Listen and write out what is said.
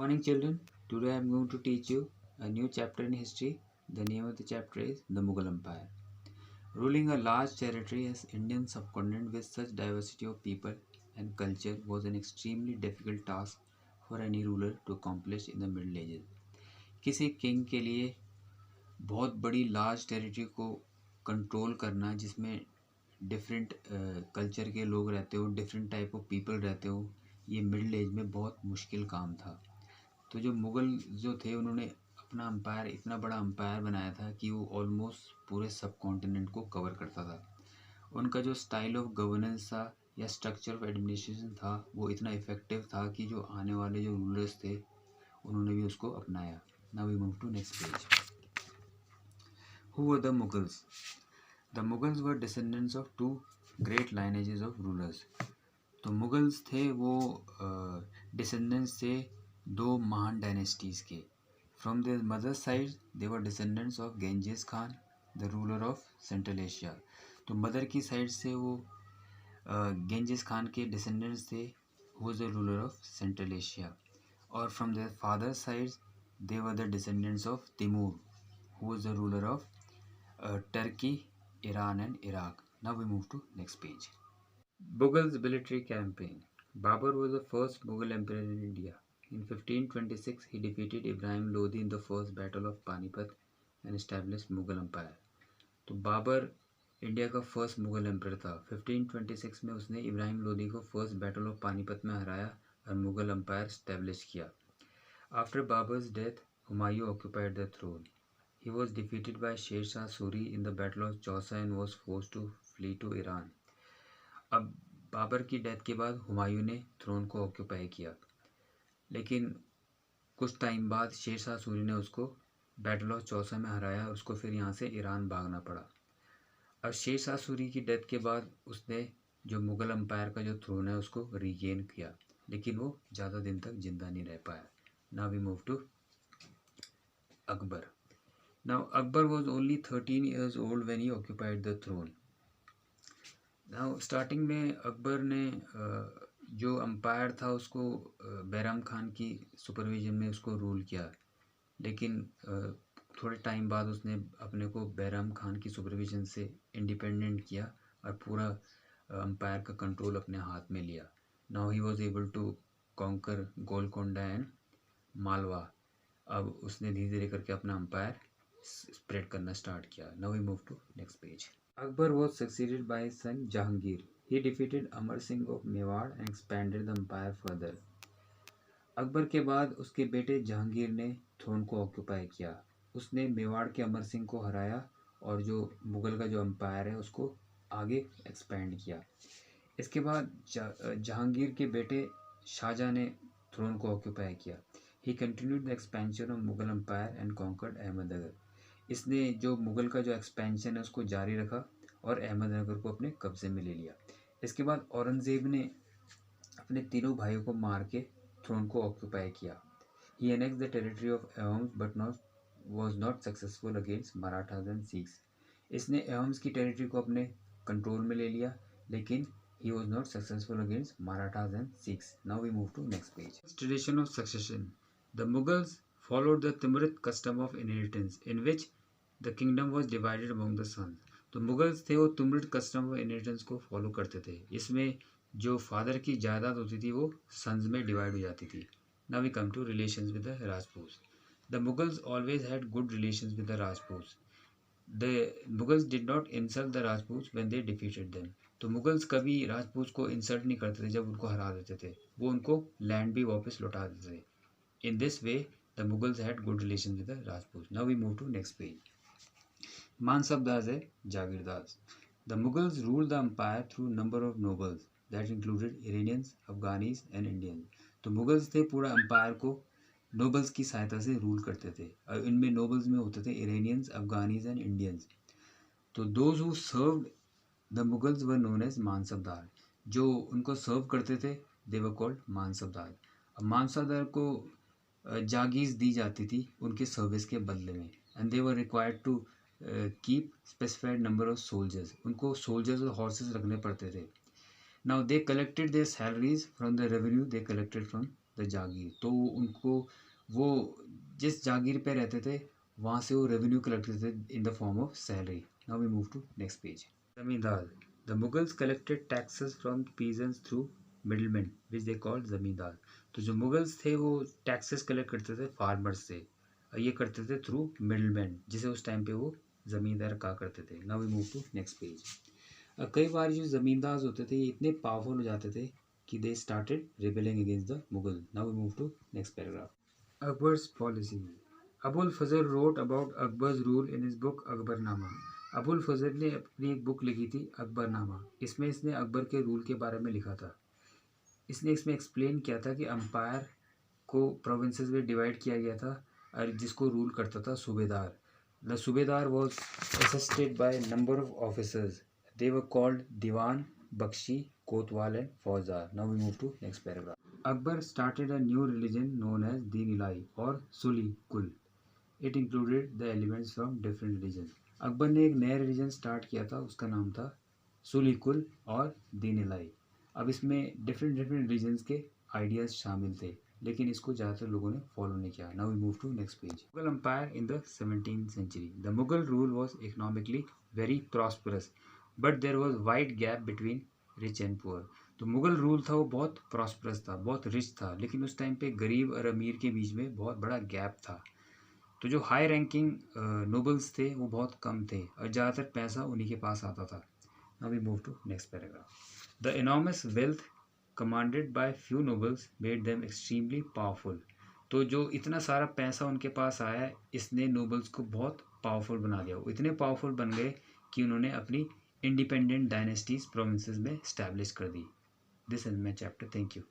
Morning children, today I am going to teach you a new chapter in history. The name of the chapter is the Mughal Empire. Ruling a large territory as Indian subcontinent with such diversity of people and culture was an extremely difficult task for any ruler to accomplish in the Middle Ages. किसी king के लिए बहुत बड़ी large territory को control करना जिसमें different culture के लोग रहते हो, डिफरेंट टाइप ऑफ पीपल रहते हो, ये मिडिल एज में बहुत मुश्किल काम था। तो जो मुग़ल जो थे उन्होंने अपना अम्पायर इतना बड़ा अम्पायर बनाया था कि वो ऑलमोस्ट पूरे सब कॉन्टिनेंट को कवर करता था। उनका जो स्टाइल ऑफ गवर्नेंस था या स्ट्रक्चर ऑफ एडमिनिस्ट्रेशन था वो इतना इफ़ेक्टिव था कि जो आने वाले जो रूलर्स थे उन्होंने भी उसको अपनाया। Now we move to next page. Who were the Mughals? The Mughals were descendants of two great lineages of rulers. तो मुगल्स थे वो डिसेंडेंट्स थे दो महान डायनेस्टीज़ के। From their mother side they were descendants of Genghis Khan the ruler of central Asia. तो mother की side से वो गेंजिस खान के डिसेंडेंट्स थे who was the ruler of central Asia. और from their father side they were the descendants of Timur who was the ruler of Turkey, Iran and Iraq. Now we move to next page. Mughals military campaign. Babur was the first Mughal emperor in India. In 1526, he defeated Ibrahim Lodi in the first battle of Panipat and established Mughal empire. तो Babar India का first Mughal emperor था। 1526 में उसने इब्राहिम लोदी को first battle of Panipat में हराया और Mughal empire establish किया। After Babar's death Humayun occupied the throne. He was defeated by Sher Shah Suri in the Battle of Chausa and was forced to flee to Iran. अब बाबर की डेथ के बाद हुमायूं ने थ्रोन को ऑक्यूपाई किया, लेकिन कुछ टाइम बाद शेर शाह सूरी ने उसको बैटल ऑफ चौसा में हराया, उसको फिर यहाँ से ईरान भागना पड़ा। अब शेर शाह सूरी की डेथ के बाद उसने जो मुग़ल एम्पायर का जो थ्रोन है उसको रीगेन किया, लेकिन वो ज़्यादा दिन तक जिंदा नहीं रह पाया। Now we move to Akbar. Now Akbar was only 13 years old when he occupied the throne. Now starting में अकबर ने जो अम्पायर था उसको बैराम खान की सुपरविजन में उसको रूल किया, लेकिन थोड़े टाइम बाद उसने अपने को बैराम खान की सुपरविजन से इंडिपेंडेंट किया और पूरा अम्पायर का कंट्रोल अपने हाथ में लिया। Now he was able to conquer Golconda and Malwa. अब उसने धीरे धीरे करके अपना अम्पायर स्प्रेड करना स्टार्ट किया। Now we move to next page. Akbar was succeeded by his son Jahangir. He defeated Amar Singh of Mewar and expanded the empire further. Akbar के बाद उसके बेटे जहांगीर ने थ्रोन को ऑक्यूपाई किया। उसने मेवाड़ के अमर सिंह को हराया और जो मुग़ल का जो एम्पायर है उसको आगे एक्सपेंड किया। इसके बाद जहांगीर के बेटे शाहजहाँ ने थ्रोन को ऑक्यूपाई किया। He continued the expansion of Mughal empire and conquered Ahmednagar. इसने जो मुग़ल का जो एक्सपेंशन है उसको जारी रखा और अहमदनगर को अपने कब्ज़े में ले लिया। इसके बाद औरंगज़ेब ने अपने तीनों भाइयों को मार के थ्रोन को ऑक्यूपाई किया। He annex the territory of Ahoms but was not successful against Marathas and Sikhs. इसने अहोम्स की टेरिटरी को अपने कंट्रोल में ले लिया, लेकिन he was not successful against Marathas and Sikhs. Now we move to next page. Tradition of succession. The Mughals followed the Timurid custom of inheritance, in which the kingdom was divided among the sons. तो मुगल्स थे वो तुमरिड custom of inheritance को follow करते थे। इसमें जो father की जायदाद होती थी वो सन्स में डिवाइड हो जाती थी। Now we come to relations with the Rajput. The Mughals always had good relations with the Rajput. The Mughals did not insult the Rajput when they defeated them. तो मुगल्स कभी राजपूत को इंसल्ट नहीं करते थे जब उनको हरा देते थे, वो उनको लैंड भी वापस लौटा देते थे. In this way the Mughals had good relation with the Rajput. Now we move to next page. Mansabdar है jagirdar. The Mughals ruled the empire through number of nobles that included Iranians, Afghanis and Indians. तो मुगल्स थे पूरा एम्पायर को नोबल्स की सहायता से rule करते थे और इनमें नोबल्स में होते थे इरानियंस, अफगानीज एंड इंडियंस. तो those who served the Mughals were known as mansabdar. जो उनको सर्व करते थे दे वर कॉल्ड मानसबदार. अब मानसबदार को जागीज़ दी जाती थी उनके सर्विस के बदले में, and they were required to keep specified number of soldiers. उनको सोल्जर्स और हॉर्सेस रखने पड़ते थे. Now they collected their salaries from the revenue they collected from the jagir. तो उनको वो जिस जागीर पे रहते थे वहाँ से वो रेवेन्यू कलेक्ट करते थे in the form of salary. Now we move to next page. Zamindar. The Mughals collected taxes from peasants through middleman which they called zamindar. तो जो मुगल्स थे वो टैक्सेस कलेक्ट करते थे फार्मर्स से, और ये करते थे थ्रू मिडलमैन, जिसे उस टाइम पे वो ज़मींदार कहा करते थे। Now we move to next page. कई बार जो ज़मींदार होते थे ये इतने पावरफुल हो जाते थे कि they started rebelling against the Mughal. Now we move to next paragraph. Akbar's policy. Abul Fazal wrote about Akbar's rule in his book Akbarnama. Abul Fazal ने अपनी एक बुक लिखी थी अकबरनामा। इसमें इसने अकबर के रूल के बारे में लिखा था। इसने इसमें एक्सप्लेन किया था कि अम्पायर को प्रोविंसेस में डिवाइड किया गया था और जिसको रूल करता था subedar. The subedar was assisted by number of officers. They were called diwan, bakhshi, kotwal and faujdar. Now we move to next paragraph. Akbar started a new religion known as Din Ilahi और Sulh i Kul. It included the elements from different religion. Akbar ने एक नया religion start किया था, उसका नाम था सुली कुल और दीन इलाही। अब इसमें डिफरेंट रिलीजन्स के आइडियाज़ शामिल थे, लेकिन इसको ज़्यादातर लोगों ने फॉलो नहीं किया। Now we move to next page. Mughal empire in the 17th century. The Mughal rule was economically very prosperous but there was wide gap between rich and poor. तो मुगल रूल था वो बहुत प्रॉस्परस था, बहुत रिच था, लेकिन उस टाइम पे गरीब और अमीर के बीच में बहुत बड़ा गैप था। तो जो हाई रैंकिंग नोबल्स थे वो बहुत कम थे और ज़्यादातर पैसा उन्हीं के पास आता था। Now we move to next paragraph. The enormous wealth commanded by few nobles made them extremely powerful। तो जो इतना सारा पैसा उनके पास आया इसने नोबल्स को बहुत पावरफुल बना दिया। वो इतने पावरफुल बन गए कि उन्होंने अपनी इंडिपेंडेंट डायनेस्टीज प्रोविंसेस में स्टैब्लिश कर दी। This is my chapter. Thank you.